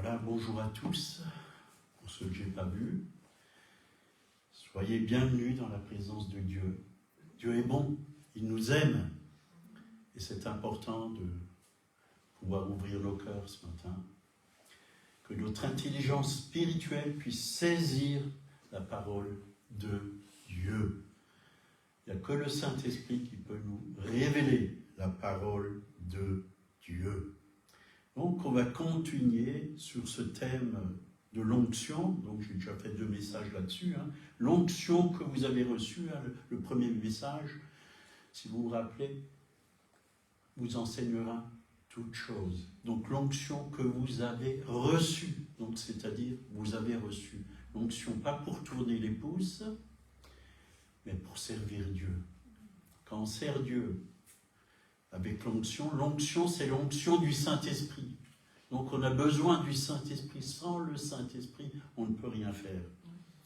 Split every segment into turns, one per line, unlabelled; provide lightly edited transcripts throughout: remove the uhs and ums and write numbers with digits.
Voilà, bonjour à tous, pour ceux que je n'ai pas vus. Soyez bienvenus dans la présence de Dieu. Dieu est bon, il nous aime. Et c'est important de pouvoir ouvrir nos cœurs ce matin. Que notre intelligence spirituelle puisse saisir la parole de Dieu. Il n'y a que le Saint-Esprit qui peut nous révéler la parole de Dieu. Donc, on va continuer sur ce thème de l'onction. Donc, j'ai déjà fait 2 messages là-dessus. L'onction que vous avez reçue, le premier message, si vous vous rappelez, vous enseignera toutes choses. Donc, l'onction que vous avez reçue, donc c'est-à-dire, vous avez reçu l'onction, pas pour tourner les pouces, mais pour servir Dieu. Quand on sert Dieu, avec l'onction, c'est l'onction du Saint-Esprit. Donc on a besoin du Saint-Esprit. Sans le Saint-Esprit, on ne peut rien faire.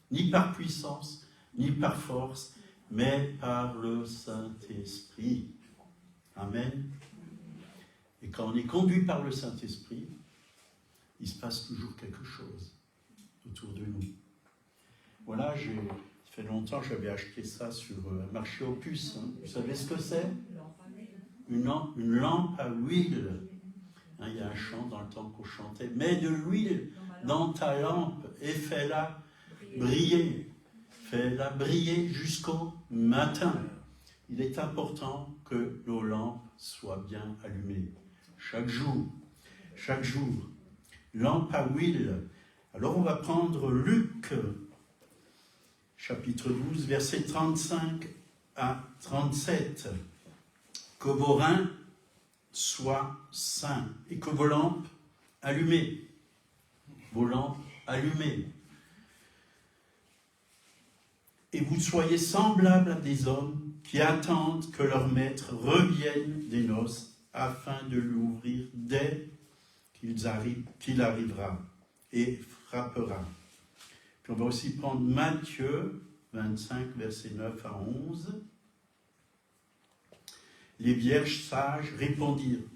Ni par puissance, ni par force, mais par le Saint-Esprit. Amen. Et quand on est conduit par le Saint-Esprit, il se passe toujours quelque chose autour de nous. Voilà, ça fait longtemps que j'avais acheté ça sur un marché aux puces. Vous savez ce que c'est ? Une lampe à huile. Il y a un chant dans le temps qu'on chantait. Mets de l'huile dans ta lampe et fais-la briller. Fais-la briller jusqu'au matin. Il est important que nos lampes soient bien allumées. Chaque jour. Chaque jour. Lampe à huile. Alors on va prendre Luc, chapitre 12, versets 35 à 37. Que vos reins soient sains et que vos lampes allumées. Vos lampes allumées. Et vous soyez semblables à des hommes qui attendent que leur maître revienne des noces afin de l'ouvrir dès qu'il arrivera et frappera. Puis on va aussi prendre Matthieu 25, versets 9 à 11. Les vierges sages répondirent,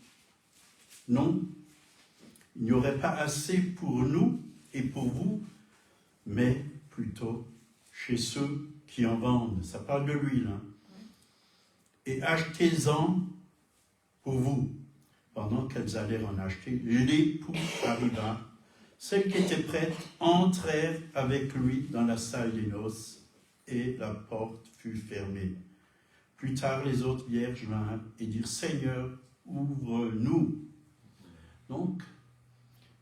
« Non, il n'y aurait pas assez pour nous et pour vous, mais plutôt chez ceux qui en vendent. » Ça parle de l'huile. Et achetez-en pour vous. Pendant qu'elles allaient en acheter, l'époux arriva. Celles qui étaient prêtes entrèrent avec lui dans la salle des noces et la porte fut fermée. Plus tard, les autres vierges vinrent et dirent, « Seigneur, ouvre-nous. » Donc,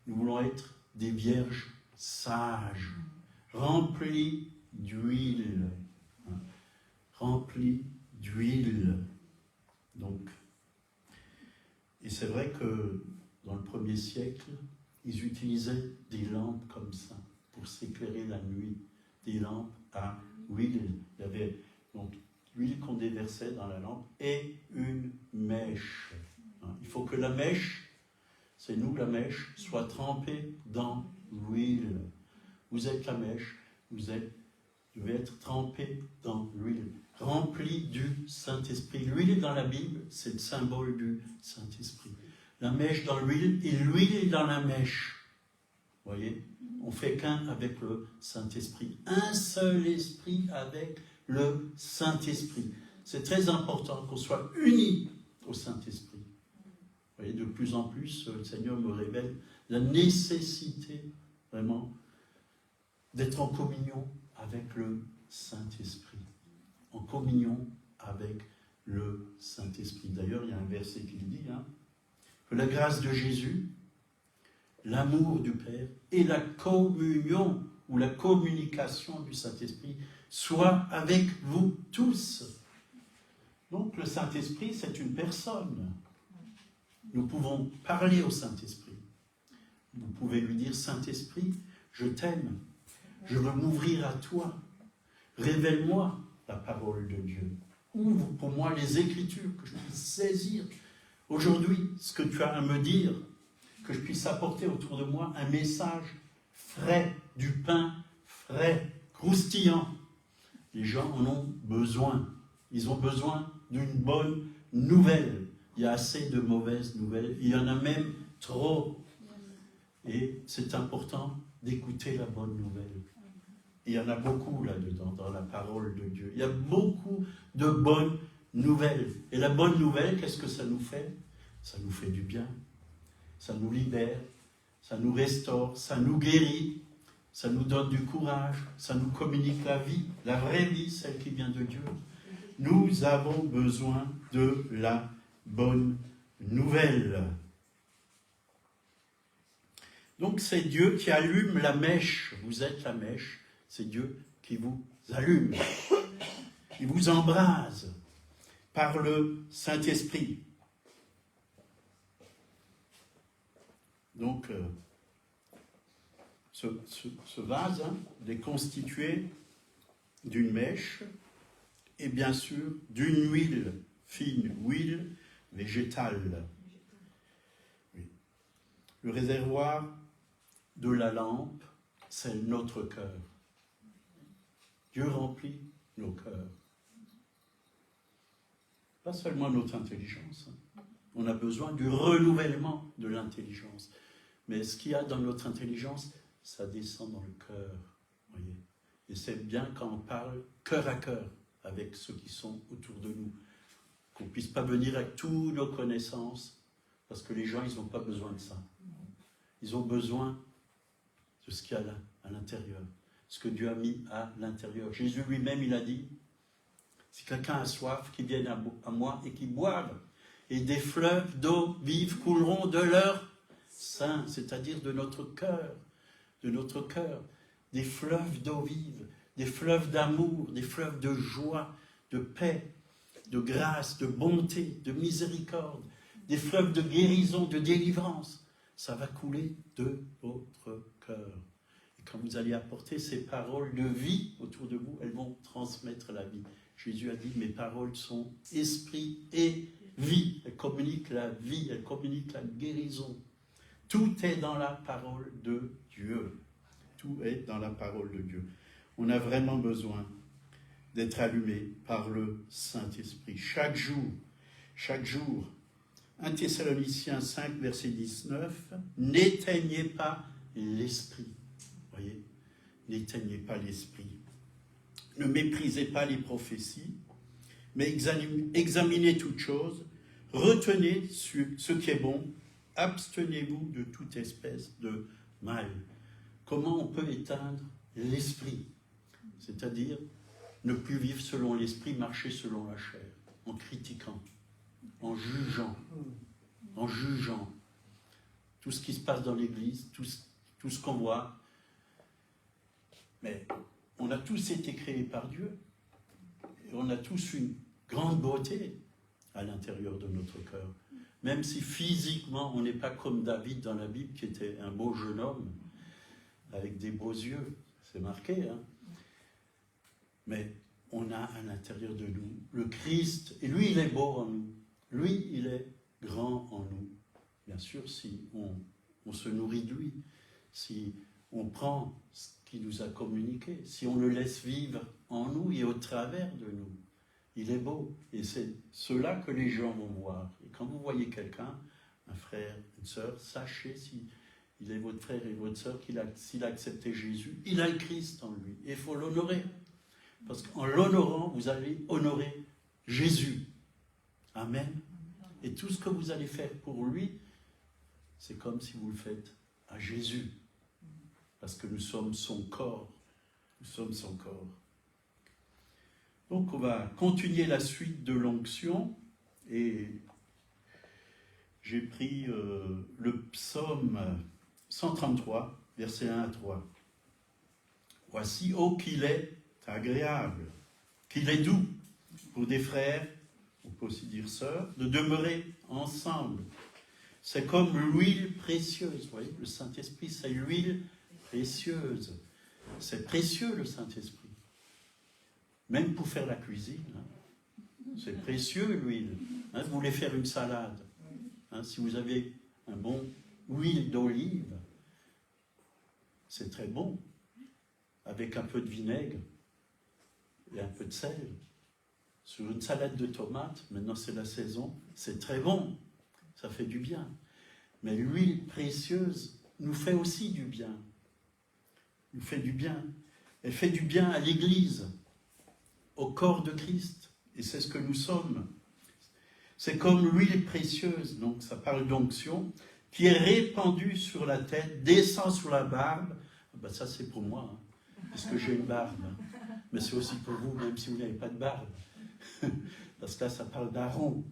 nous voulons être des vierges sages, remplies d'huile. Remplies d'huile. Donc, et c'est vrai que dans le 1er siècle, ils utilisaient des lampes comme ça pour s'éclairer la nuit. Des lampes à huile. Il y avait donc l'huile qu'on déversait dans la lampe et une mèche. Il faut que la mèche, c'est nous la mèche, soit trempée dans l'huile. Vous êtes la mèche, vous devez être trempé dans l'huile, rempli du Saint-Esprit. L'huile dans la Bible, c'est le symbole du Saint-Esprit. La mèche dans l'huile et l'huile dans la mèche. Vous voyez, on fait qu'un avec le Saint-Esprit. Un seul esprit avec le Saint-Esprit. C'est très important qu'on soit unis au Saint-Esprit. Vous voyez, de plus en plus, le Seigneur me révèle la nécessité, vraiment, d'être en communion avec le Saint-Esprit. En communion avec le Saint-Esprit. D'ailleurs, il y a un verset qui le dit, que la grâce de Jésus, l'amour du Père et la communion ou la communication du Saint-Esprit soit avec vous tous. Donc le Saint-Esprit, c'est une personne. Nous pouvons parler au Saint-Esprit. Vous pouvez lui dire, « Saint-Esprit, je t'aime. Je veux m'ouvrir à toi. Révèle-moi la parole de Dieu. Ouvre pour moi les Écritures, que je puisse saisir aujourd'hui ce que tu as à me dire, que je puisse apporter autour de moi un message frais, du pain frais, croustillant. » Les gens en ont besoin. Ils ont besoin d'une bonne nouvelle. Il y a assez de mauvaises nouvelles. Il y en a même trop. Et c'est important d'écouter la bonne nouvelle. Il y en a beaucoup là-dedans, dans la parole de Dieu. Il y a beaucoup de bonnes nouvelles. Et la bonne nouvelle, qu'est-ce que ça nous fait? Ça nous fait du bien. Ça nous libère. Ça nous restaure. Ça nous guérit. Ça nous donne du courage. Ça nous communique la vie. La vraie vie, celle qui vient de Dieu. Nous avons besoin de la bonne nouvelle. Donc c'est Dieu qui allume la mèche. Vous êtes la mèche. C'est Dieu qui vous allume. Il vous embrase par le Saint-Esprit. Donc, ce vase est constitué d'une mèche et bien sûr d'une huile fine, huile végétale. Oui. Le réservoir de la lampe, c'est notre cœur. Dieu remplit nos cœurs. Pas seulement notre intelligence. On a besoin du renouvellement de l'intelligence. Mais ce qu'il y a dans notre intelligence, ça descend dans le cœur. Voyez. Et c'est bien quand on parle cœur à cœur avec ceux qui sont autour de nous. Qu'on ne puisse pas venir avec toutes nos connaissances, parce que les gens, ils n'ont pas besoin de ça. Ils ont besoin de ce qu'il y a là, à l'intérieur. Ce que Dieu a mis à l'intérieur. Jésus lui-même, il a dit, si quelqu'un a soif, qu'il vienne à moi et qu'il boive, et des fleuves d'eau vive couleront de leur sein, c'est-à-dire de notre cœur, des fleuves d'eau vive, des fleuves d'amour, des fleuves de joie, de paix, de grâce, de bonté, de miséricorde, des fleuves de guérison, de délivrance. Ça va couler de votre cœur. Quand vous allez apporter ces paroles de vie autour de vous, elles vont transmettre la vie. Jésus a dit, mes paroles sont esprit et vie. Elles communiquent la vie, elles communiquent la guérison. Tout est dans la parole de Dieu. Tout est dans la parole de Dieu. On a vraiment besoin d'être allumé par le Saint-Esprit. Chaque jour. 1 Thessaloniciens 5, verset 19, n'éteignez pas l'esprit. Voyez, n'éteignez pas l'esprit. Ne méprisez pas les prophéties, mais examinez toutes choses, retenez ce qui est bon, abstenez-vous de toute espèce de mal. Comment on peut éteindre l'esprit? C'est-à-dire ne plus vivre selon l'esprit, marcher selon la chair, en critiquant, en jugeant tout ce qui se passe dans l'Église, tout ce qu'on voit. Mais on a tous été créés par Dieu. Et on a tous une grande beauté à l'intérieur de notre cœur. Même si physiquement, on n'est pas comme David dans la Bible, qui était un beau jeune homme, avec des beaux yeux. C'est marqué, hein. Mais on a à l'intérieur de nous le Christ. Et lui, il est beau en nous. Lui, il est grand en nous. Bien sûr, si on se nourrit de lui, si on prend ce qu'il nous a communiqué, si on le laisse vivre en nous et au travers de nous, il est beau. Et c'est cela que les gens vont voir. Et quand vous voyez quelqu'un, un frère, une sœur, sachez s'il est votre frère et votre sœur, s'il a accepté Jésus, il a le Christ en lui. Et il faut l'honorer. Parce qu'en l'honorant, vous allez honorer Jésus. Amen. Et tout ce que vous allez faire pour lui, c'est comme si vous le faites à Jésus. Parce que nous sommes son corps. Nous sommes son corps. Donc on va continuer la suite de l'onction. Et j'ai pris le psaume 133, versets 1 à 3. Voici, ô qu'il est agréable, qu'il est doux pour des frères, on peut aussi dire sœurs, de demeurer ensemble. C'est comme l'huile précieuse. Vous voyez, le Saint-Esprit, c'est l'huile précieuse. C'est précieux, le Saint-Esprit. Même pour faire la cuisine. Hein. C'est précieux, l'huile. Hein, vous voulez faire une salade. Hein, si vous avez un bon huile d'olive, c'est très bon. Avec un peu de vinaigre et un peu de sel. Sur une salade de tomates, maintenant c'est la saison, c'est très bon. Ça fait du bien. Mais l'huile précieuse, nous fait aussi du bien. Nous fait du bien. Elle fait du bien à l'Église, au corps de Christ. Et c'est ce que nous sommes. C'est comme l'huile précieuse, donc ça parle d'onction, qui est répandue sur la tête, descend sur la barbe. Ben ça c'est pour moi, hein, parce que j'ai une barbe. Mais c'est aussi pour vous, même si vous n'avez pas de barbe. Parce que là, ça parle d'Aaron.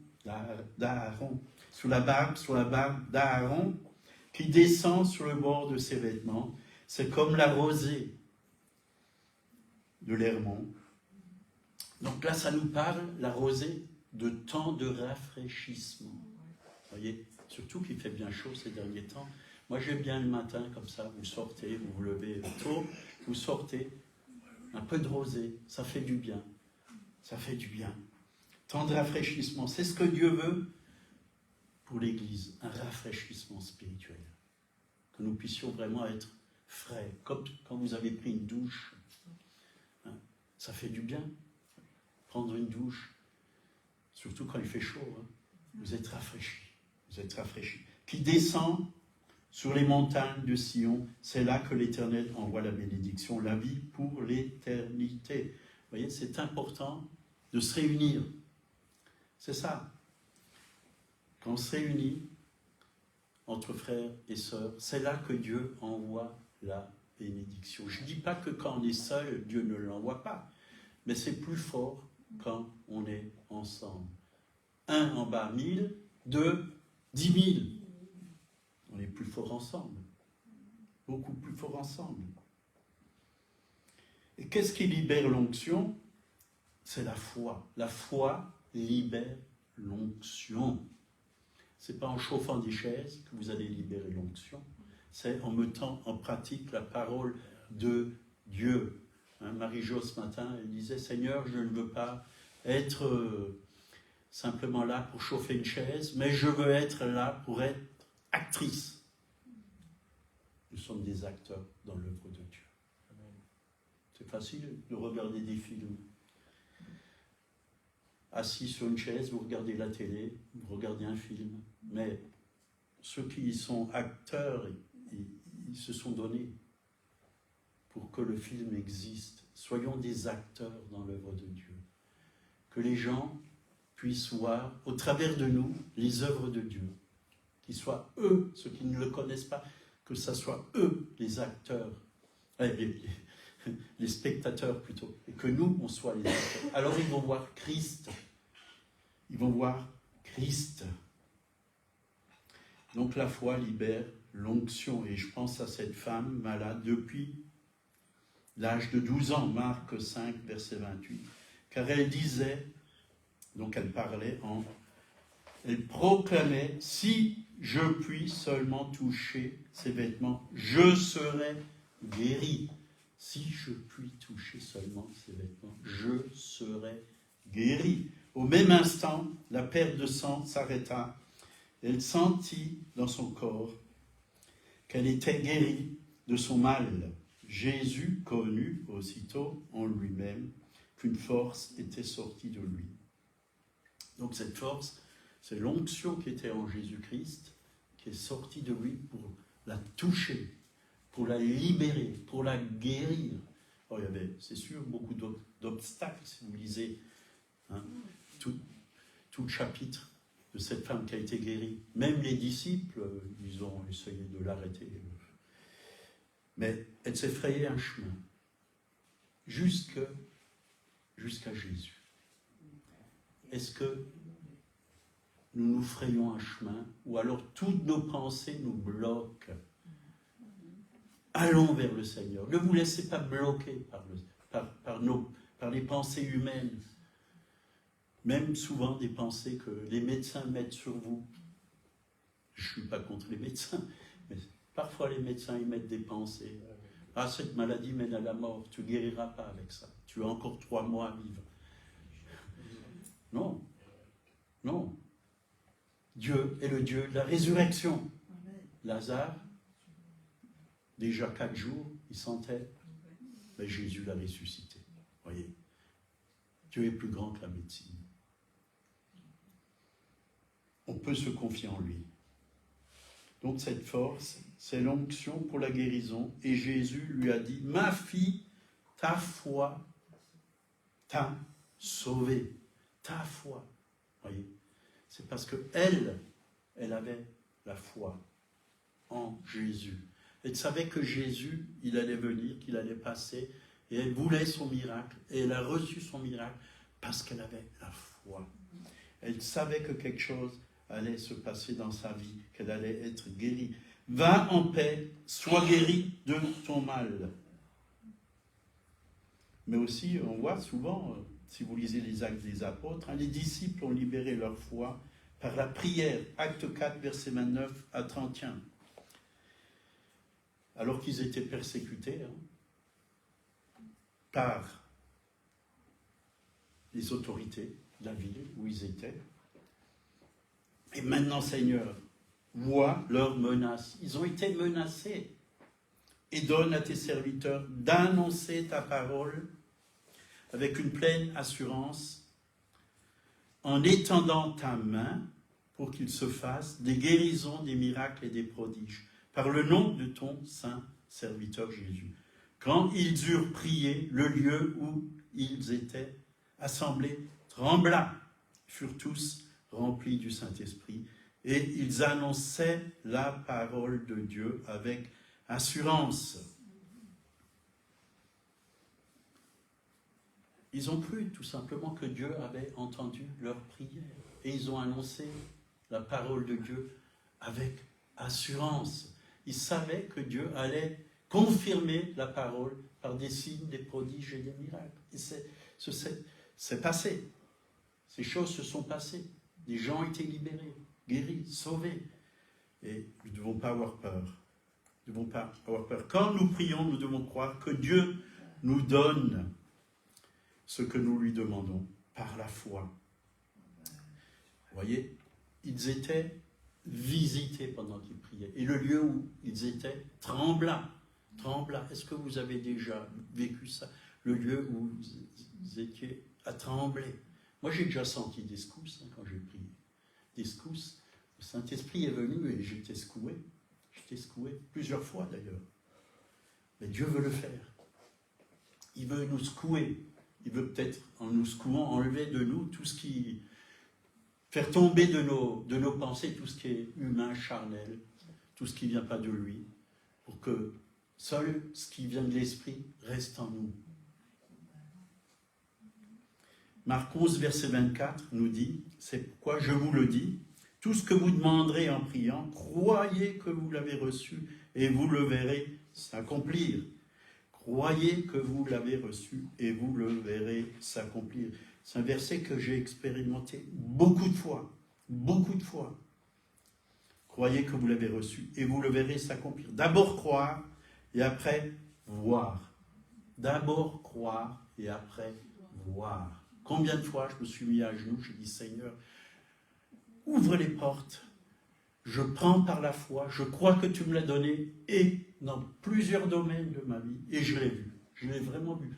Sur la barbe d'Aaron, qui descend sur le bord de ses vêtements. C'est comme la rosée de l'Hermon. Donc là, ça nous parle, la rosée, de temps de rafraîchissement. Vous voyez, surtout qu'il fait bien chaud ces derniers temps. Moi, j'aime bien le matin, comme ça, vous sortez, vous vous levez tôt, vous sortez, un peu de rosée, ça fait du bien. Ça fait du bien. Temps de rafraîchissement, c'est ce que Dieu veut pour l'Église, un rafraîchissement spirituel. Que nous puissions vraiment être frais, comme quand vous avez pris une douche. Hein, ça fait du bien, prendre une douche, surtout quand il fait chaud. Hein, vous êtes rafraîchis, Qui descend sur les montagnes de Sion, c'est là que l'Éternel envoie la bénédiction, la vie pour l'éternité. Vous voyez, c'est important de se réunir. C'est ça. Quand on se réunit entre frères et sœurs, c'est là que Dieu envoie la bénédiction. Je ne dis pas que quand on est seul, Dieu ne l'envoie pas, mais c'est plus fort quand on est ensemble. 1 en bas 1000, 2, 10 000. On est plus fort ensemble. Beaucoup plus fort ensemble. Et qu'est-ce qui libère l'onction? C'est la foi. La foi libère l'onction. Ce n'est pas en chauffant des chaises que vous allez libérer l'onction. C'est en mettant en pratique la parole de Dieu. Hein, Marie-Jo, ce matin, elle disait, Seigneur, je ne veux pas être simplement là pour chauffer une chaise, mais je veux être là pour être actrice. Nous sommes des acteurs dans l'œuvre de Dieu. C'est facile de regarder des films. Assis sur une chaise, vous regardez la télé, vous regardez un film. Mais ceux qui sont acteurs, ils se sont donnés pour que le film existe. Soyons des acteurs dans l'œuvre de Dieu. Que les gens puissent voir, au travers de nous, les œuvres de Dieu. Qu'ils soient eux, ceux qui ne le connaissent pas, que ce soit eux, les acteurs, les spectateurs plutôt, et que nous, on soit les acteurs. Alors ils vont voir Christ. Ils vont voir Christ. Donc la foi libère l'onction. Et je pense à cette femme malade depuis l'âge de 12 ans, Marc 5, verset 28. Car elle disait, donc elle parlait elle proclamait, si je puis seulement toucher ses vêtements, je serai guéri. Si je puis toucher seulement ses vêtements, je serai guéri. Au même instant, la perte de sang s'arrêta. Elle sentit dans son corps qu'elle était guérie de son mal. Jésus connut aussitôt en lui-même qu'une force était sortie de lui. Donc cette force, c'est l'onction qui était en Jésus-Christ, qui est sortie de lui pour la toucher, pour la libérer, pour la guérir. Alors, il y avait, c'est sûr, beaucoup d'obstacles, si vous lisez tout le chapitre de cette femme qui a été guérie. Même les disciples, ils ont essayé de l'arrêter. Mais elle s'est frayée un chemin jusqu'à Jésus. Est-ce que nous nous frayons un chemin ou alors toutes nos pensées nous bloquent? Allons vers le Seigneur. Ne vous laissez pas bloquer par les pensées humaines. Même souvent des pensées que les médecins mettent sur vous. Je ne suis pas contre les médecins, mais parfois les médecins ils mettent des pensées. Ah, cette maladie mène à la mort, tu ne guériras pas avec ça. Tu as encore 3 mois à vivre. Non, non. Dieu est le Dieu de la résurrection. Lazare, déjà 4 jours, il sentait, mais Jésus l'a ressuscité. Voyez, Dieu est plus grand que la médecine. On peut se confier en lui. Donc cette force, c'est l'onction pour la guérison. Et Jésus lui a dit, ma fille, ta foi t'a sauvée. Ta foi. Voyez, c'est parce qu'elle avait la foi en Jésus. Elle savait que Jésus, il allait venir, qu'il allait passer, et elle voulait son miracle, et elle a reçu son miracle parce qu'elle avait la foi. Elle savait que quelque chose allait se passer dans sa vie, qu'elle allait être guérie. Va en paix, sois guéri de ton mal. Mais aussi, on voit souvent, si vous lisez les Actes des Apôtres, les disciples ont libéré leur foi par la prière. Acte 4, versets 29 à 31. Alors qu'ils étaient persécutés par les autorités de la ville où ils étaient. Et maintenant, Seigneur, vois leurs menaces. Ils ont été menacés. Et donne à tes serviteurs d'annoncer ta parole avec une pleine assurance, en étendant ta main pour qu'il se fasse des guérisons, des miracles et des prodiges, par le nom de ton saint serviteur Jésus. Quand ils eurent prié, le lieu où ils étaient assemblés trembla, furent tous remplis du Saint-Esprit, et ils annonçaient la parole de Dieu avec assurance. Ils ont cru tout simplement que Dieu avait entendu leurs prières. Et ils ont annoncé la parole de Dieu avec assurance. Ils savaient que Dieu allait confirmer la parole par des signes, des prodiges et des miracles. Et c'est passé. Ces choses se sont passées. Des gens ont été libérés, guéris, sauvés. Et nous ne devons pas avoir peur. Nous ne devons pas avoir peur. Quand nous prions, nous devons croire que Dieu nous donne ce que nous lui demandons par la foi. Vous voyez, ils étaient visités pendant qu'ils priaient. Et le lieu où ils étaient trembla. Trembla. Est-ce que vous avez déjà vécu ça? Le lieu où vous étiez à trembler. Moi, j'ai déjà senti des secousses quand j'ai prié. Des secousses. Le Saint-Esprit est venu et j'étais secoué. J'étais secoué plusieurs fois d'ailleurs. Mais Dieu veut le faire. Il veut nous secouer. Il veut peut-être, en nous secouant, enlever de nous tout ce qui... faire tomber de nos pensées tout ce qui est humain, charnel, tout ce qui ne vient pas de lui, pour que seul ce qui vient de l'Esprit reste en nous. Marc 11, verset 24 nous dit, c'est pourquoi je vous le dis, tout ce que vous demanderez en priant, croyez que vous l'avez reçu et vous le verrez s'accomplir. Croyez que vous l'avez reçu et vous le verrez s'accomplir. C'est un verset que j'ai expérimenté beaucoup de fois. Beaucoup de fois. Croyez que vous l'avez reçu et vous le verrez s'accomplir. D'abord croire et après voir. D'abord croire et après voir. Combien de fois je me suis mis à genoux, j'ai dit Seigneur, ouvre les portes. Je prends par la foi, je crois que tu me l'as donné, et dans plusieurs domaines de ma vie, et je l'ai vu, je l'ai vraiment vu.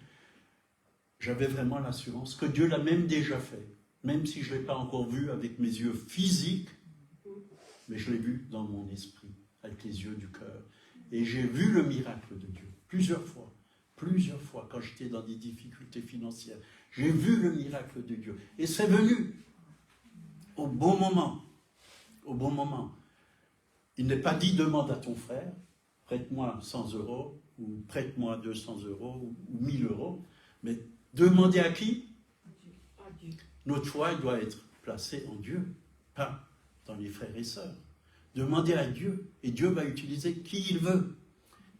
J'avais vraiment l'assurance que Dieu l'a même déjà fait, même si je ne l'ai pas encore vu avec mes yeux physiques, mais je l'ai vu dans mon esprit, avec les yeux du cœur. Et j'ai vu le miracle de Dieu, plusieurs fois, quand j'étais dans des difficultés financières. J'ai vu le miracle de Dieu, et c'est venu au bon moment. Au bon moment. Il n'est pas dit demande à ton frère, prête-moi 100 € ou prête-moi 200 € ou 1000 €, mais demandez à qui? Notre foi doit être placée en Dieu, pas dans les frères et sœurs. Demandez à Dieu, et Dieu va utiliser qui il veut.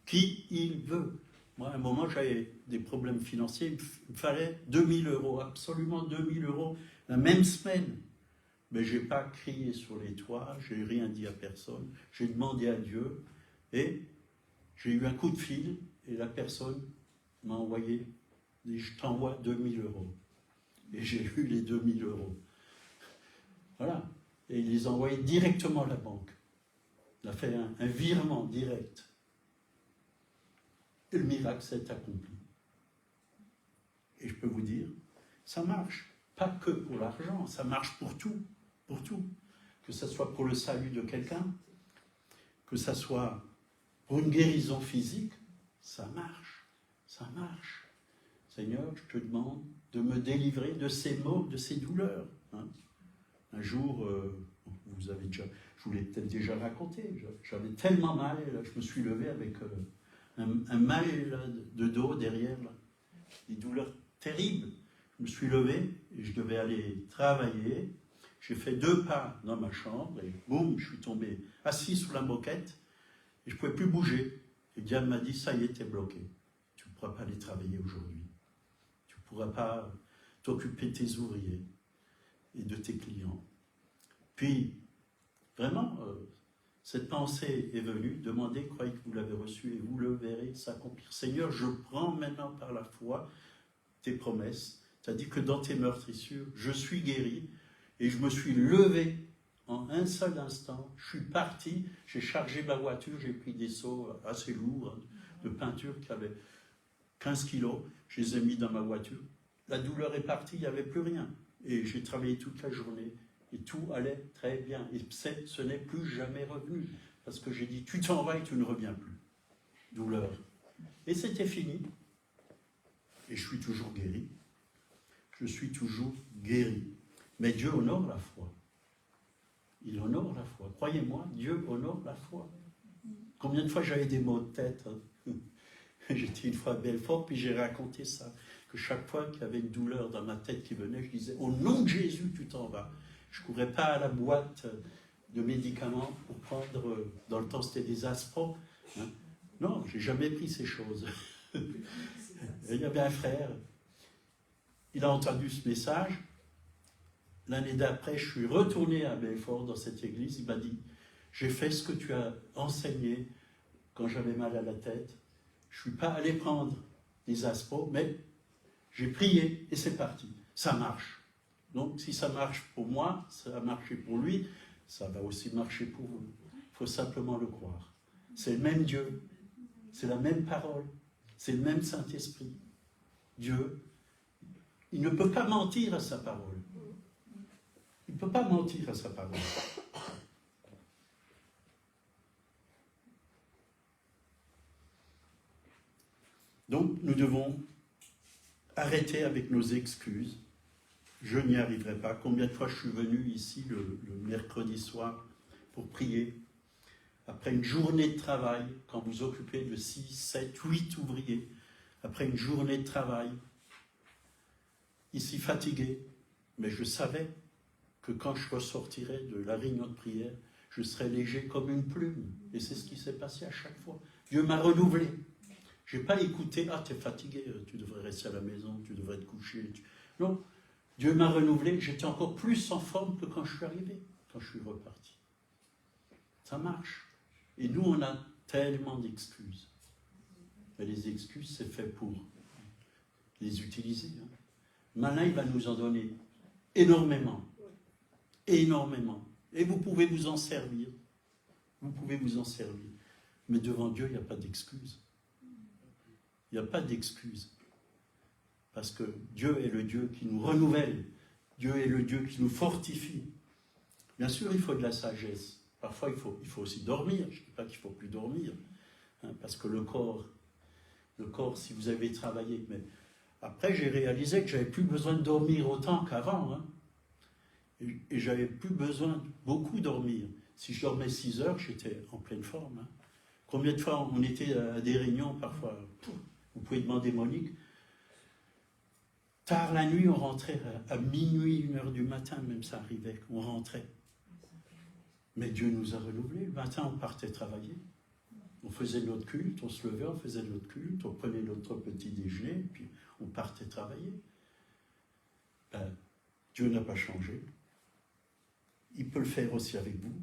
Qui il veut. Moi, à un moment, j'avais des problèmes financiers, il me fallait 2000 €, absolument 2000 € la même semaine. Mais je n'ai pas crié sur les toits, je n'ai rien dit à personne, j'ai demandé à Dieu, et j'ai eu un coup de fil, et la personne m'a envoyé, dit, je t'envoie 2000 €. Et j'ai eu les 2000 €. Voilà. Et il les a envoyés directement à la banque. Il a fait un virement direct. Et le miracle s'est accompli. Et je peux vous dire, ça marche. Pas que pour l'argent, ça marche pour tout. Pour tout. Que ce soit pour le salut de quelqu'un, que ça soit pour une guérison physique, ça marche, ça marche. Seigneur, je te demande de me délivrer de ces maux, de ces douleurs. Hein. Un jour, je vous l'ai peut-être déjà raconté, j'avais tellement mal, là, je me suis levé avec un mal là, de dos derrière, là, des douleurs terribles. Je me suis levé et je devais aller travailler. J'ai fait 2 pas dans ma chambre et boum, je suis tombé assis sous la moquette et je ne pouvais plus bouger. Et Diane m'a dit, ça y est, t'es bloqué. Tu ne pourras pas aller travailler aujourd'hui. Tu ne pourras pas t'occuper de tes ouvriers et de tes clients. Puis, vraiment, cette pensée est venue, demandez, croyez que vous l'avez reçue et vous le verrez s'accomplir. Seigneur, je prends maintenant par la foi tes promesses. Tu as dit que dans tes meurtrissures, je suis guéri et je me suis levé en un seul instant. Je suis parti, j'ai chargé ma voiture, j'ai pris des seaux assez lourds de peinture qui avaient 15 kilos. Je les ai mis dans ma voiture. La douleur est partie, il n'y avait plus rien. Et j'ai travaillé toute la journée. Et tout allait très bien. Et ce n'est plus jamais revenu. Parce que j'ai dit, tu t'en vas et tu ne reviens plus. Douleur. Et c'était fini. Et je suis toujours guéri. Je suis toujours guéri. Mais Dieu honore la foi. Il honore la foi. Croyez-moi, Dieu honore la foi. Combien de fois j'avais des maux de tête, hein. J'étais une fois à Belfort, puis j'ai raconté ça. Que chaque fois qu'il y avait une douleur dans ma tête qui venait, je disais, au nom de Jésus, tu t'en vas. Je ne courais pas à la boîte de médicaments pour prendre, dans le temps c'était des Aspro. Hein. Non, je n'ai jamais pris ces choses. Il y avait un frère, il a entendu ce message. L'année d'après, je suis retourné à Belfort dans cette église. Il m'a dit, j'ai fait ce que tu as enseigné quand j'avais mal à la tête. Je ne suis pas allé prendre des Aspro, mais j'ai prié et c'est parti. Ça marche. Donc, si ça marche pour moi, ça a marché pour lui, ça va aussi marcher pour vous. Il faut simplement le croire. C'est le même Dieu, c'est la même parole, c'est le même Saint-Esprit. Dieu, il ne peut pas mentir à sa parole. Il ne peut pas mentir à sa parole. Donc, nous devons arrêter avec nos excuses. Je n'y arriverai pas. Combien de fois je suis venu ici le mercredi soir pour prier, après une journée de travail, quand vous occupez de 6, 7, 8 ouvriers, après une journée de travail, ici fatigué, mais je savais que quand je ressortirais de la réunion de prière, je serais léger comme une plume. Et c'est ce qui s'est passé à chaque fois. Dieu m'a renouvelé. Je n'ai pas écouté, ah, tu es fatigué, tu devrais rester à la maison, tu devrais te coucher. Non. Dieu m'a renouvelé, j'étais encore plus en forme que quand je suis arrivé, quand je suis reparti. Ça marche. Et nous, on a tellement d'excuses. Mais les excuses, c'est fait pour les utiliser. Hein. Malin, il va nous en donner énormément. Énormément. Et vous pouvez vous en servir. Vous pouvez vous en servir. Mais devant Dieu, il n'y a pas d'excuses. Il n'y a pas d'excuses. Parce que Dieu est le Dieu qui nous renouvelle. Dieu est le Dieu qui nous fortifie. Bien sûr, il faut de la sagesse. Parfois, il faut aussi dormir. Je ne dis pas qu'il ne faut plus dormir. Hein, parce que le corps, si vous avez travaillé... Mais après, j'ai réalisé que je n'avais plus besoin de dormir autant qu'avant. Hein. Et je n'avais plus besoin de beaucoup dormir. Si je dormais 6 heures, j'étais en pleine forme. Hein. Combien de fois on était à des réunions, parfois, vous pouvez demander Monique, tard la nuit, on rentrait à minuit, 1h du matin, même ça arrivait, on rentrait. Mais Dieu nous a renouvelés. Le matin, on partait travailler. On faisait notre culte, on se levait, on faisait notre culte, on prenait notre petit déjeuner, puis on partait travailler. Ben, Dieu n'a pas changé. Il peut le faire aussi avec vous.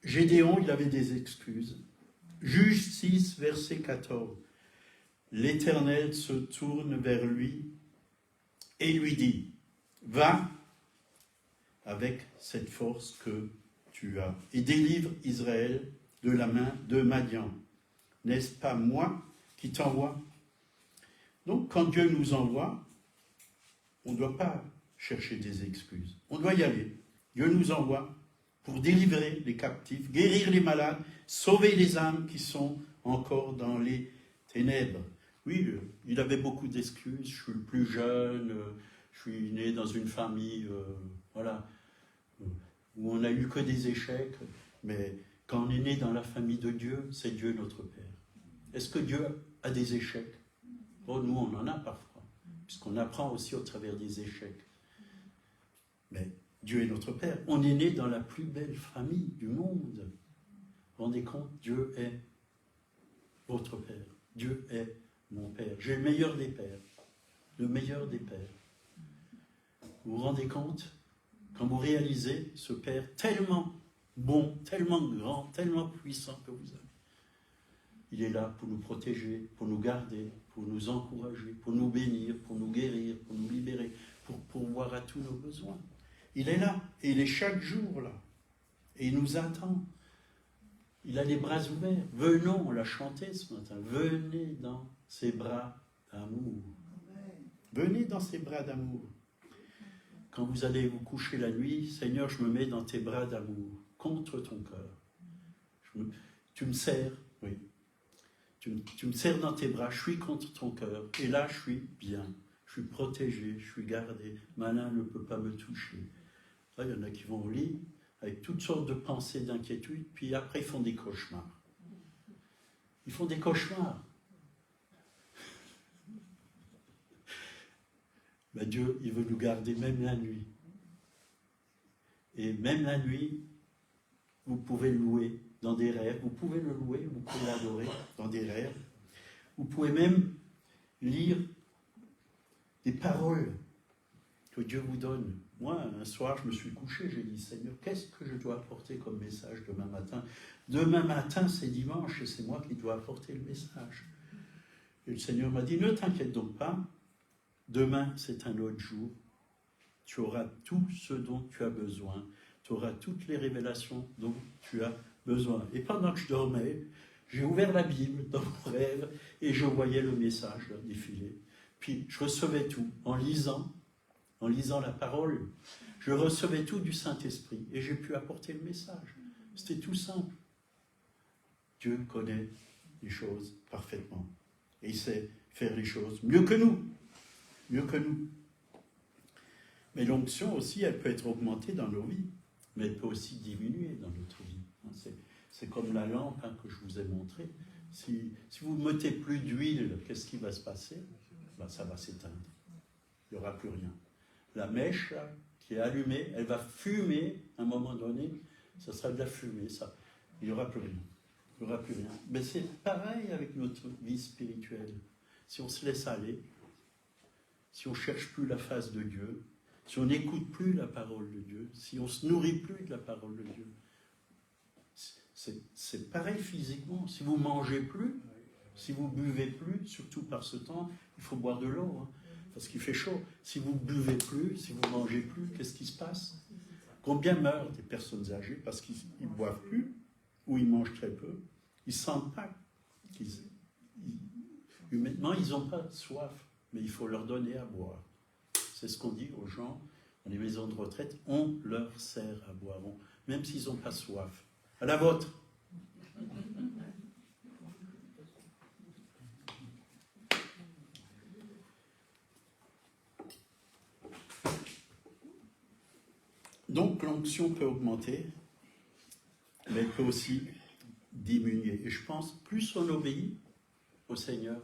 Gédéon, il avait des excuses. Juge 6, verset 14. L'Éternel se tourne vers lui et lui dit, va avec cette force que tu as et délivre Israël de la main de Madian. N'est-ce pas moi qui t'envoie? Donc, quand Dieu nous envoie, on ne doit pas chercher des excuses. On doit y aller. Dieu nous envoie pour délivrer les captifs, guérir les malades, sauver les âmes qui sont encore dans les ténèbres. Oui, il avait beaucoup d'excuses. Je suis le plus jeune, je suis né dans une famille, voilà, où on n'a eu que des échecs. Mais quand on est né dans la famille de Dieu, c'est Dieu notre Père. Est-ce que Dieu a des échecs? Bon, nous, on en a parfois, puisqu'on apprend aussi au travers des échecs. Mais Dieu est notre Père. On est né dans la plus belle famille du monde. Vous vous rendez compte? Dieu est votre Père. Dieu est mon Père. J'ai le meilleur des pères. Le meilleur des pères. Vous vous rendez compte? Quand vous réalisez ce Père tellement bon, tellement grand, tellement puissant que vous avez. Il est là pour nous protéger, pour nous garder, pour nous encourager, pour nous bénir, pour nous guérir, pour nous libérer, pour pourvoir à tous nos besoins. Il est là, et il est chaque jour là. Et il nous attend. Il a les bras ouverts. Venons, on l'a chanté ce matin. Venez dans ses bras d'amour. Venez dans ses bras d'amour. Quand vous allez vous coucher la nuit, Seigneur, je me mets dans tes bras d'amour, contre ton cœur. Tu me serres, oui. Tu me serres dans tes bras, je suis contre ton cœur. Et là, je suis bien. Je suis protégé, je suis gardé. Malin ne peut pas me toucher. Là, il y en a qui vont au lit avec toutes sortes de pensées, d'inquiétudes, puis après, ils font des cauchemars. Ils font des cauchemars. Ben Dieu, il veut nous garder même la nuit. Et même la nuit, vous pouvez le louer dans des rêves. Vous pouvez le louer, vous pouvez l'adorer dans des rêves. Vous pouvez même lire des paroles que Dieu vous donne. Moi, un soir, je me suis couché, j'ai dit, Seigneur, qu'est-ce que je dois apporter comme message demain matin? Demain matin, c'est dimanche, et c'est moi qui dois apporter le message. Et le Seigneur m'a dit, ne t'inquiète donc pas, demain, c'est un autre jour. Tu auras tout ce dont tu as besoin. Tu auras toutes les révélations dont tu as besoin. Et pendant que je dormais, j'ai ouvert la Bible dans mon rêve et je voyais le message là, défiler. Puis je recevais tout en lisant la parole. Je recevais tout du Saint-Esprit et j'ai pu apporter le message. C'était tout simple. Dieu connaît les choses parfaitement. Et il sait faire les choses mieux que nous. Mieux que nous. Mais l'onction aussi, elle peut être augmentée dans nos vies, mais elle peut aussi diminuer dans notre vie. C'est comme la lampe que je vous ai montrée. Si vous ne mettez plus d'huile, qu'est-ce qui va se passer? Ben, ça va s'éteindre. Il n'y aura plus rien. La mèche là, qui est allumée, elle va fumer à un moment donné. Ça sera de la fumée, ça. Il n'y aura plus rien. Il n'y aura plus rien. Mais c'est pareil avec notre vie spirituelle. Si on se laisse aller, si on ne cherche plus la face de Dieu, si on n'écoute plus la parole de Dieu, si on ne se nourrit plus de la parole de Dieu, c'est pareil physiquement. Si vous ne mangez plus, si vous ne buvez plus, surtout par ce temps, il faut boire de l'eau, hein, parce qu'il fait chaud. Si vous ne buvez plus, si vous ne mangez plus, qu'est-ce qui se passe? Combien meurent des personnes âgées parce qu'ils ne boivent plus, ou ils mangent très peu? Ils ne sentent pas. Humainement, ils n'ont pas soif, mais il faut leur donner à boire. C'est ce qu'on dit aux gens dans les maisons de retraite, on leur sert à boire, même s'ils n'ont pas soif. À la vôtre. Donc l'onction peut augmenter, mais elle peut aussi diminuer. Et je pense, plus on obéit au Seigneur,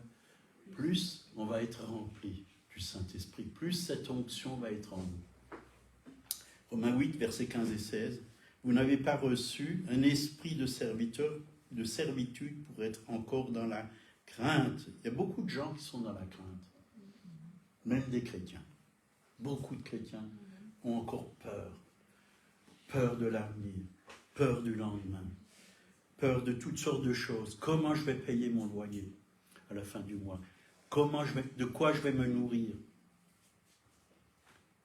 plus on va être rempli du Saint-Esprit, plus cette onction va être en nous. Romains 8, versets 15 et 16. Vous n'avez pas reçu un esprit de servitude pour être encore dans la crainte. Il y a beaucoup de gens qui sont dans la crainte, même des chrétiens. Beaucoup de chrétiens ont encore peur. Peur de l'avenir, peur du lendemain, peur de toutes sortes de choses. Comment je vais payer mon loyer à la fin du mois? De quoi je vais me nourrir?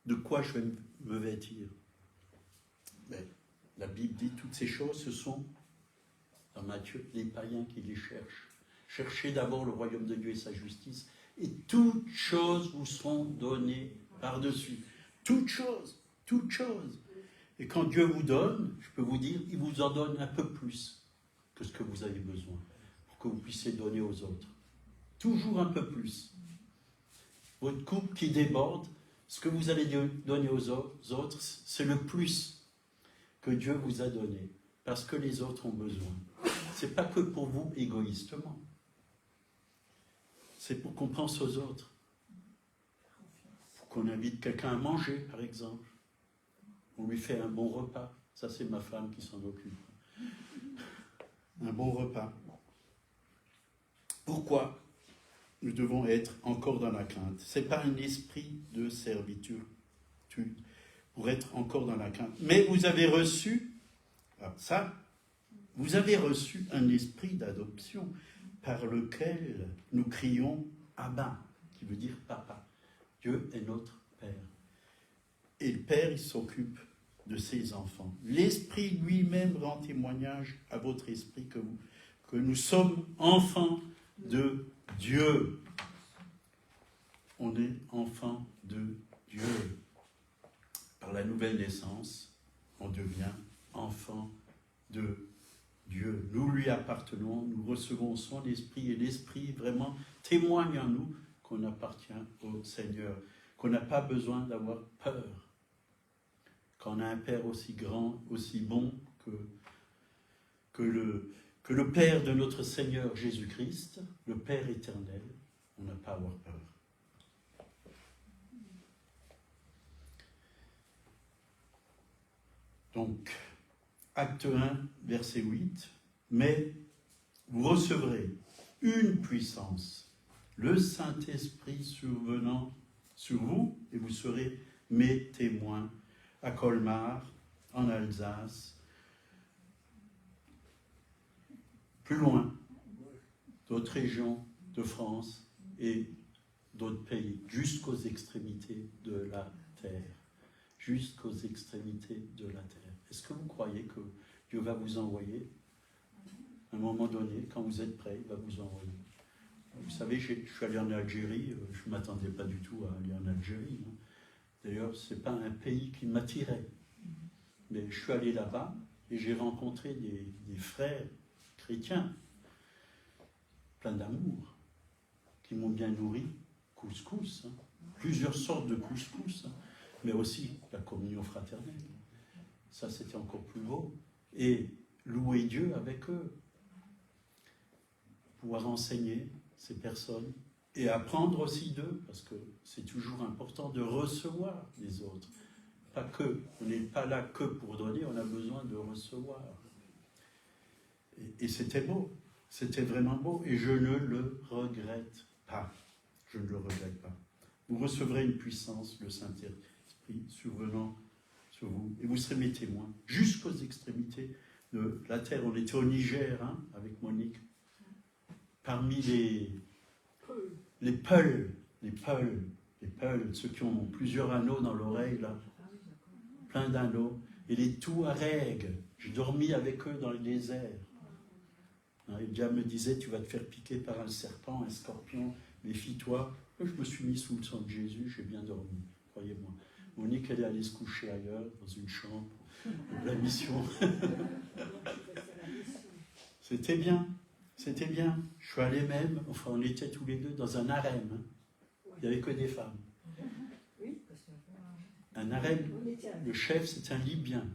De quoi je vais me vêtir? Mais la Bible dit toutes ces choses, ce sont, dans Matthieu, les païens qui les cherchent. Cherchez d'abord le royaume de Dieu et sa justice, et toutes choses vous seront données par-dessus. Toutes choses, toutes choses. Et quand Dieu vous donne, je peux vous dire, il vous en donne un peu plus que ce que vous avez besoin, pour que vous puissiez donner aux autres. Toujours un peu plus. Votre coupe qui déborde, ce que vous allez donner aux autres, c'est le plus que Dieu vous a donné, parce que les autres ont besoin. Ce n'est pas que pour vous égoïstement. C'est pour qu'on pense aux autres. Pour qu'on invite quelqu'un à manger, par exemple. On lui fait un bon repas. Ça, c'est ma femme qui s'en occupe. Un bon repas. Pourquoi nous devons être encore dans la crainte? Ce n'est pas un esprit de servitude pour être encore dans la crainte. Mais vous avez reçu, vous avez reçu un esprit d'adoption par lequel nous crions Abba, qui veut dire papa. Dieu est notre Père. Et le Père, il s'occupe de ses enfants. L'Esprit lui-même rend témoignage à votre esprit que nous sommes enfants de Dieu. On est enfants de Dieu. Par la nouvelle naissance, on devient enfant de Dieu. Nous lui appartenons, nous recevons son esprit et l'esprit vraiment témoigne en nous qu'on appartient au Seigneur, qu'on n'a pas besoin d'avoir peur. Qu'on a un Père aussi grand, aussi bon que le Père de notre Seigneur Jésus-Christ, le Père éternel, on n'a pas à avoir peur. Donc, acte 1, verset 8, mais vous recevrez une puissance, le Saint-Esprit survenant sur vous, et vous serez mes témoins à Colmar, en Alsace, plus loin, d'autres régions de France et d'autres pays, jusqu'aux extrémités de la terre. Jusqu'aux extrémités de la terre. Est-ce que vous croyez que Dieu va vous envoyer? À un moment donné, quand vous êtes prêts, il va vous envoyer. Vous savez, je suis allé en Algérie, je ne m'attendais pas du tout à aller en Algérie. Hein. D'ailleurs, ce n'est pas un pays qui m'attirait. Mais je suis allé là-bas et j'ai rencontré des frères chrétiens, pleins d'amour, qui m'ont bien nourri, couscous, hein, plusieurs sortes de couscous, hein, mais aussi la communion fraternelle. Ça, c'était encore plus beau. Et louer Dieu avec eux, pouvoir enseigner ces personnes et apprendre aussi d'eux, parce que c'est toujours important de recevoir les autres. Pas que, on n'est pas là que pour donner, on a besoin de recevoir. Et c'était beau, c'était vraiment beau, et je ne le regrette pas. Je ne le regrette pas. Vous recevrez une puissance, le Saint-Esprit, survenant sur vous, et vous serez mes témoins, jusqu'aux extrémités de la terre. On était au Niger, hein, avec Monique, parmi les peuls, ceux qui ont plusieurs anneaux dans l'oreille, là, plein d'anneaux, et les Touaregs. J'ai dormi avec eux dans le désert. Et Dieu me disait, tu vas te faire piquer par un serpent, un scorpion, méfie-toi. Je me suis mis sous le sang de Jésus, j'ai bien dormi, croyez-moi. Monique, elle est allée se coucher ailleurs, dans une chambre, de la mission. C'était bien, c'était bien. Je suis allé même, enfin on était tous les deux dans un harem. Hein. Il n'y avait que des femmes. Un harem, le chef c'est un Libyen.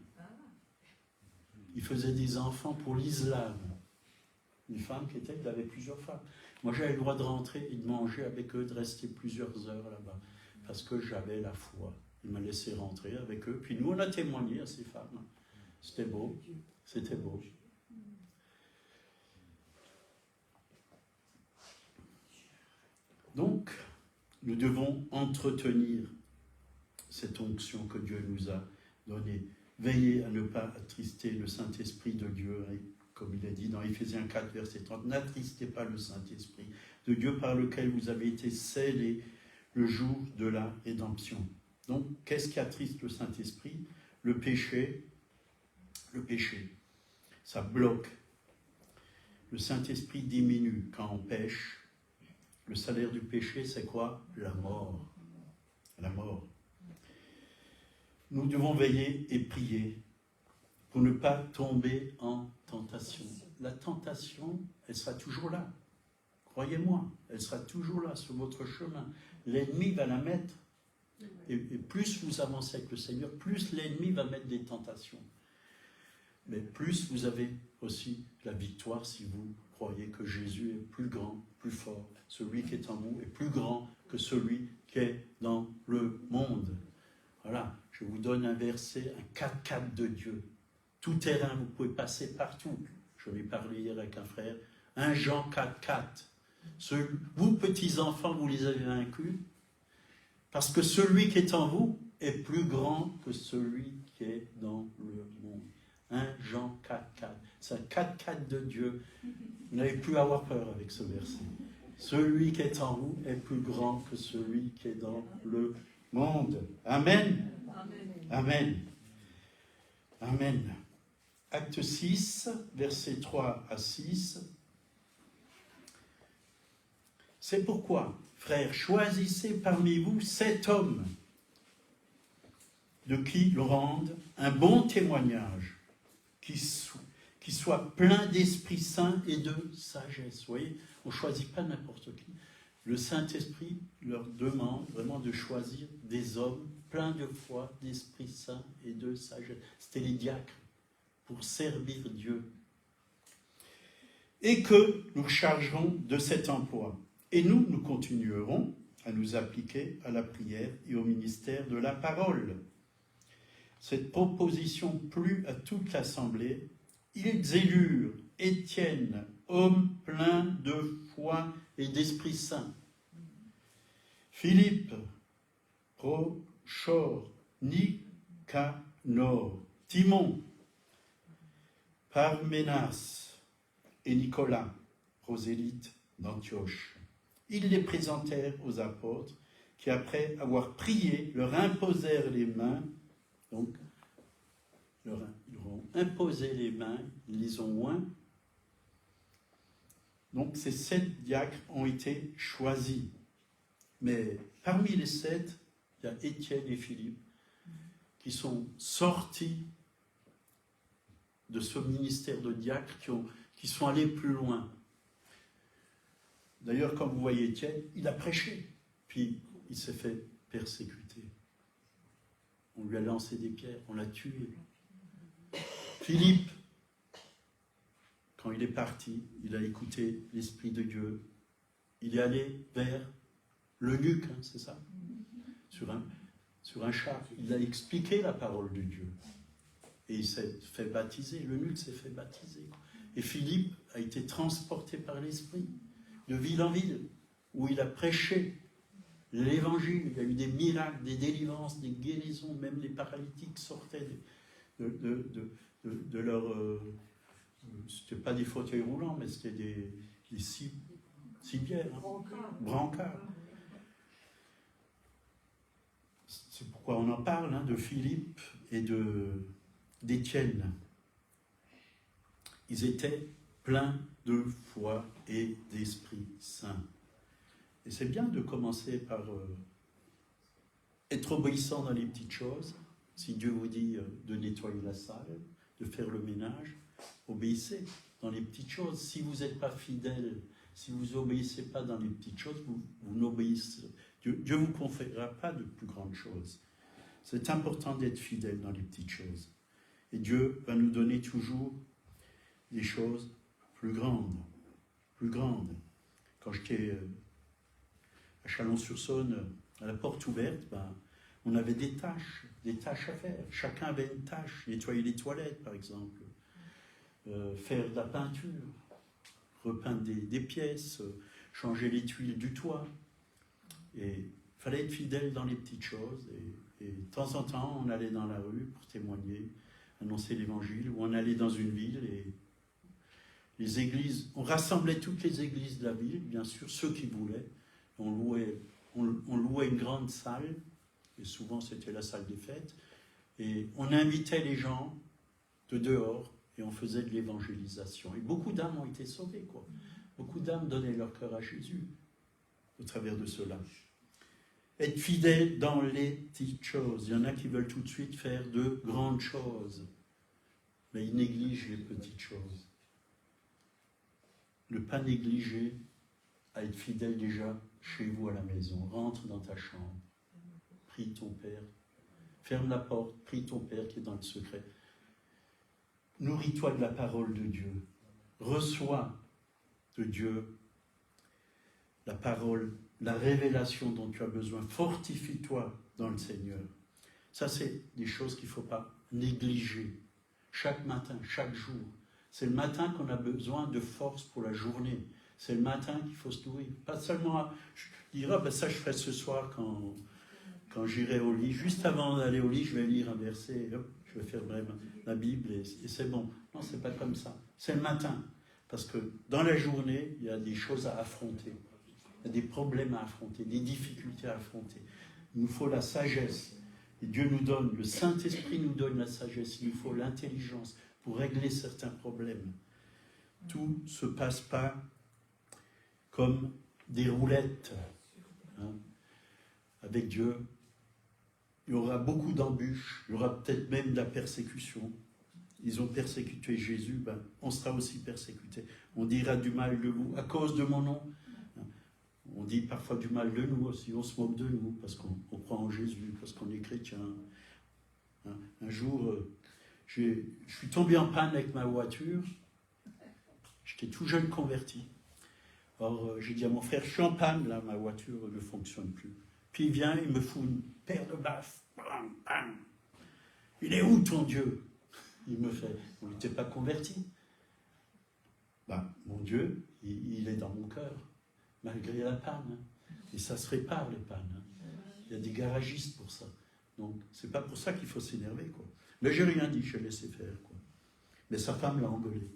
Il faisait des enfants pour l'islam. Une femme qui était, il avait plusieurs femmes. Moi j'avais le droit de rentrer et de manger avec eux, de rester plusieurs heures là-bas, parce que j'avais la foi. Il m'a laissé rentrer avec eux. Puis nous, on a témoigné à ces femmes. C'était beau. C'était beau. Donc, nous devons entretenir cette onction que Dieu nous a donnée. Veillez à ne pas attrister le Saint-Esprit de Dieu. Et comme il est dit dans Éphésiens 4, verset 30, n'attristez pas le Saint-Esprit de Dieu par lequel vous avez été scellés le jour de la rédemption. Donc, qu'est-ce qui attriste le Saint-Esprit? Le péché. Le péché. Ça bloque. Le Saint-Esprit diminue quand on pêche. Le salaire du péché, c'est quoi? La mort. La mort. nous devons veiller et prier pour ne pas tomber en tentation. La tentation, elle sera toujours là. Croyez-moi, elle sera toujours là sur votre chemin. L'ennemi va la mettre. Et plus vous avancez avec le Seigneur, plus l'ennemi va mettre des tentations. Mais plus vous avez aussi la victoire si vous croyez que Jésus est plus grand, plus fort. Celui qui est en vous est plus grand que celui qui est dans le monde. Voilà, je vous donne un verset, un 4-4 de Dieu. Tout terrain, vous pouvez passer partout. Je l'ai parlé hier avec un frère. 1 Jean 4-4. Vous, petits enfants, vous les avez vaincus, parce que celui qui est en vous est plus grand que celui qui est dans le monde. 1 Jean 4-4. C'est un 4-4 de Dieu. Vous n'avez plus à avoir peur avec ce verset. Celui qui est en vous est plus grand que celui qui est dans le monde. Amen. Amen. Amen. Acte 6, versets 3 à 6. C'est pourquoi, frères, choisissez parmi vous 7 hommes de qui le rendent un bon témoignage, qui soit plein d'Esprit Saint et de sagesse. Vous voyez, on ne choisit pas n'importe qui. Le Saint-Esprit leur demande vraiment de choisir des hommes pleins de foi, d'Esprit Saint et de sagesse. C'était les diacres pour servir Dieu. Et que nous chargerons de cet emploi. Et nous continuerons à nous appliquer à la prière et au ministère de la parole. Cette proposition plut à toute l'assemblée. Ils élurent Étienne, homme plein de foi et d'Esprit Saint, Philippe, Prochor, Nicanor, Timon, Parménas et Nicolas, prosélyte d'Antioche. Ils les présentèrent aux apôtres qui, après avoir prié, leur imposèrent les mains. Donc, ils leur ont imposé les mains, ils les ont oints. Donc, ces 7 diacres ont été choisis. Mais parmi les 7, il y a Étienne et Philippe qui sont sortis de ce ministère de diacres, qui sont allés plus loin. D'ailleurs, comme vous voyez Étienne, il a prêché, puis il s'est fait persécuter. On lui a lancé des pierres, on l'a tué. Philippe, quand il est parti, il a écouté l'Esprit de Dieu. Il est allé vers l'eunuque, c'est ça, sur un char. Il a expliqué la parole de Dieu. Et il s'est fait baptiser, l'eunuque s'est fait baptiser. Et Philippe a été transporté par l'Esprit, de ville en ville, où il a prêché l'évangile. Il y a eu des miracles, des délivrances, des guérisons, même les paralytiques sortaient de leur... c'était pas des fauteuils roulants, mais c'était des civières, brancards. C'est pourquoi on en parle, de Philippe et d'Étienne. Ils étaient pleins de foi et d'Esprit Saint. Et c'est bien de commencer par être obéissant dans les petites choses. Si Dieu vous dit de nettoyer la salle, de faire le ménage, obéissez dans les petites choses. Si vous n'êtes pas fidèle, si vous n'obéissez pas dans les petites choses, vous n'obéissez. Dieu ne vous conférera pas de plus grandes choses. C'est important d'être fidèle dans les petites choses. Et Dieu va nous donner toujours des choses plus grandes. Plus grandes. Quand j'étais à Chalon-sur-Saône, à la porte ouverte, on avait des tâches à faire. Chacun avait une tâche. Nettoyer les toilettes, par exemple. Faire de la peinture. Repeindre des pièces. Changer les tuiles du toit. Et il fallait être fidèle dans les petites choses. Et de temps en temps, on allait dans la rue pour témoigner, annoncer l'évangile, ou on allait dans une ville et les églises, on rassemblait toutes les églises de la ville, bien sûr, ceux qui voulaient. On louait une grande salle, et souvent c'était la salle des fêtes, et on invitait les gens de dehors, et on faisait de l'évangélisation. Et beaucoup d'âmes ont été sauvées, quoi. Beaucoup d'âmes donnaient leur cœur à Jésus, au travers de cela. Être fidèle dans les petites choses. Il y en a qui veulent tout de suite faire de grandes choses, mais ils négligent les petites choses. Ne pas négliger à être fidèle déjà chez vous à la maison. Rentre dans ta chambre, prie ton Père, ferme la porte, prie ton Père qui est dans le secret. Nourris-toi de la parole de Dieu. Reçois de Dieu la parole, la révélation dont tu as besoin. Fortifie-toi dans le Seigneur. Ça, c'est des choses qu'il ne faut pas négliger. Chaque matin, chaque jour. C'est le matin qu'on a besoin de force pour la journée. C'est le matin qu'il faut se nourrir. Pas seulement dire, ben ça je ferai ce soir quand j'irai au lit. Juste avant d'aller au lit, je vais lire un verset, hop, je vais faire la Bible et c'est bon. Non, c'est pas comme ça. C'est le matin. Parce que dans la journée, il y a des choses à affronter. Il y a des problèmes à affronter, des difficultés à affronter. Il nous faut la sagesse. Et Dieu nous donne, le Saint-Esprit nous donne la sagesse. Il nous faut l'intelligence pour régler certains problèmes. Tout ne se passe pas comme des roulettes. Hein. Avec Dieu, il y aura beaucoup d'embûches, il y aura peut-être même de la persécution. Ils ont persécuté Jésus, ben, on sera aussi persécuté. On dira du mal de vous à cause de mon nom. On dit parfois du mal de nous aussi, on se moque de nous parce qu'on croit en Jésus, parce qu'on est chrétien. Un jour, je suis tombé en panne avec ma voiture. J'étais tout jeune converti. Alors j'ai dit à mon frère, je suis en panne, là, ma voiture ne fonctionne plus. Puis il vient, il me fout une paire de baffes. Bam, bam. Il est où ton Dieu? Il me fait, on n'était pas converti. Ben, mon Dieu, il est dans mon cœur, malgré la panne. Et ça se répare, les pannes. Il y a des garagistes pour ça. Donc, c'est pas pour ça qu'il faut s'énerver, quoi. Mais j'ai rien dit, je l'ai laissé faire, quoi. Mais sa femme l'a engueulé.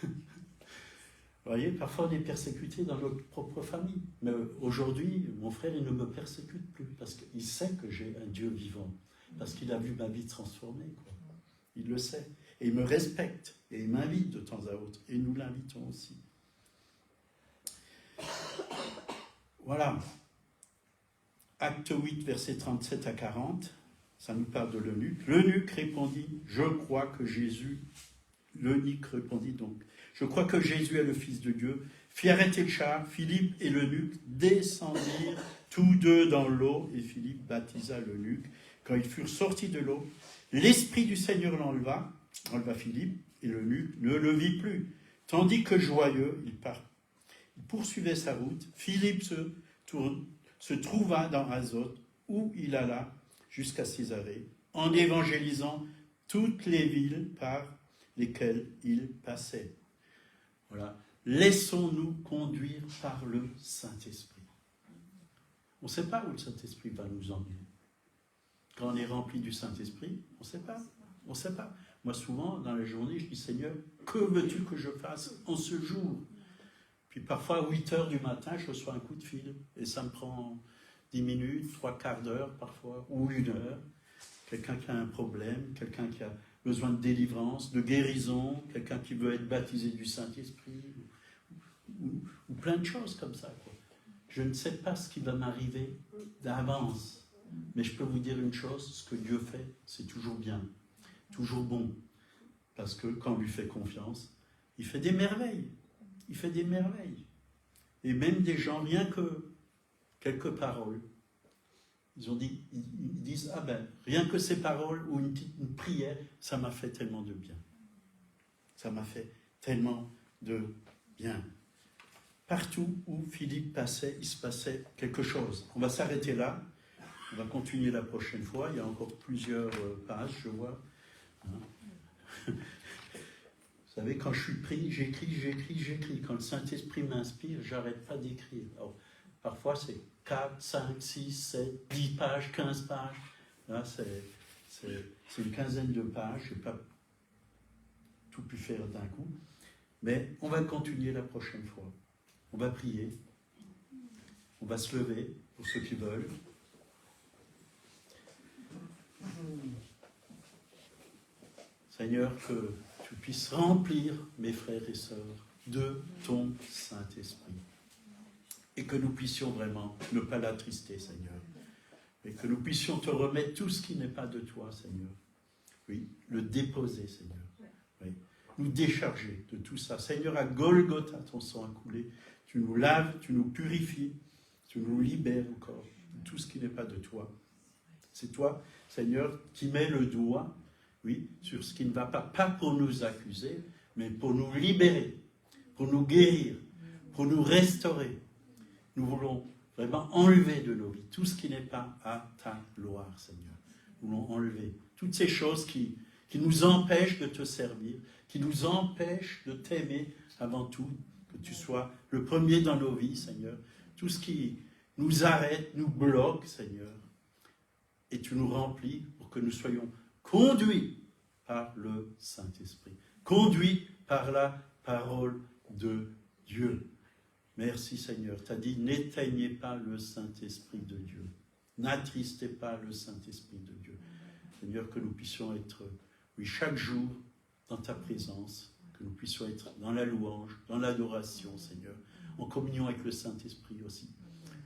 Vous voyez, parfois on est persécuté dans notre propre famille. Mais aujourd'hui, mon frère, il ne me persécute plus parce qu'il sait que j'ai un Dieu vivant. Parce qu'il a vu ma vie transformée, quoi. Il le sait. Et il me respecte. Et il m'invite de temps à autre. Et nous l'invitons aussi. Voilà. Acte 8, versets 37 à 40. Ça nous parle de l'eunuque. L'eunuque répondit, je crois que Jésus... L'eunuque répondit donc, je crois que Jésus est le Fils de Dieu. Fit arrêter le char, Philippe et l'eunuque descendirent tous deux dans l'eau, et Philippe baptisa l'eunuque. Quand ils furent sortis de l'eau, l'Esprit du Seigneur enleva Philippe, et l'eunuque ne le vit plus. Tandis que joyeux, il poursuivait sa route. Philippe se trouva dans Azote, où il alla jusqu'à Césarée, en évangélisant toutes les villes par lesquelles il passait. Voilà. Laissons-nous conduire par le Saint-Esprit. On ne sait pas où le Saint-Esprit va nous emmener. Quand on est rempli du Saint-Esprit, on ne sait pas. On ne sait pas. Moi, souvent, dans la journée, je dis, Seigneur, que veux-tu que je fasse en ce jour? Puis parfois, à 8 heures du matin, je reçois un coup de fil. Et ça me prend 10 minutes, 3/4 d'heure parfois, ou 1 heure. Quelqu'un qui a un problème, quelqu'un qui a besoin de délivrance, de guérison, quelqu'un qui veut être baptisé du Saint-Esprit, ou plein de choses comme ça, quoi. Je ne sais pas ce qui va m'arriver d'avance, mais je peux vous dire une chose, ce que Dieu fait, c'est toujours bien, toujours bon, parce que quand on lui fait confiance, il fait des merveilles, il fait des merveilles. Et même des gens, rien que quelques paroles, ils disent, ah ben, rien que ces paroles ou une prière, ça m'a fait tellement de bien. Ça m'a fait tellement de bien. Partout où Philippe passait, il se passait quelque chose. On va s'arrêter là. On va continuer la prochaine fois. Il y a encore plusieurs pages, je vois. Vous savez, quand je suis pris, j'écris. Quand le Saint-Esprit m'inspire, j'arrête pas d'écrire. Alors, parfois, c'est 4, 5, 6, 7, 10 pages, 15 pages. Là, c'est une quinzaine de pages. Je n'ai pas tout pu faire d'un coup. Mais on va continuer la prochaine fois. On va prier. On va se lever, pour ceux qui veulent. Seigneur, que tu puisses remplir mes frères et sœurs de ton Saint-Esprit. et que nous puissions vraiment ne pas l'attrister, Seigneur. Et que nous puissions te remettre tout ce qui n'est pas de toi, Seigneur. Oui, le déposer, Seigneur. Oui, nous décharger de tout ça. Seigneur, à Golgotha, ton sang a coulé. Tu nous laves, tu nous purifies, tu nous libères encore de tout ce qui n'est pas de toi. C'est toi, Seigneur, qui mets le doigt, oui, sur ce qui ne va pas. Pas pour nous accuser, mais pour nous libérer, pour nous guérir, pour nous restaurer. Nous voulons vraiment enlever de nos vies tout ce qui n'est pas à ta gloire, Seigneur. Nous voulons enlever toutes ces choses qui nous empêchent de te servir, qui nous empêchent de t'aimer avant tout, que tu sois le premier dans nos vies, Seigneur. Tout ce qui nous arrête, nous bloque, Seigneur. Et tu nous remplis pour que nous soyons conduits par le Saint-Esprit, conduits par la parole de Dieu. Merci Seigneur. Tu as dit, n'éteignez pas le Saint-Esprit de Dieu. N'attristez pas le Saint-Esprit de Dieu. Seigneur, que nous puissions être, oui, chaque jour dans ta présence, que nous puissions être dans la louange, dans l'adoration, Seigneur, en communion avec le Saint-Esprit aussi.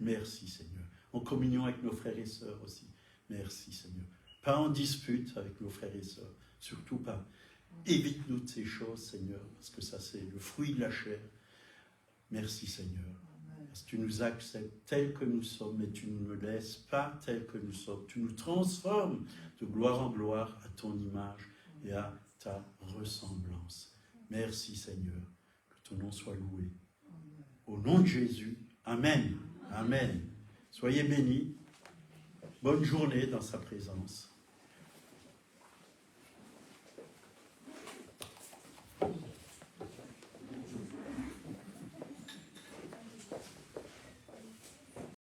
Merci Seigneur. En communion avec nos frères et sœurs aussi. Merci Seigneur. Pas en dispute avec nos frères et sœurs, surtout pas. Évite-nous de ces choses, Seigneur, parce que ça c'est le fruit de la chair. Merci Seigneur, parce que tu nous acceptes tels que nous sommes, mais tu ne nous laisses pas tels que nous sommes. Tu nous transformes de gloire en gloire à ton image et à ta ressemblance. Merci Seigneur, que ton nom soit loué. Au nom de Jésus, Amen. Amen. Soyez bénis. Bonne journée dans sa présence.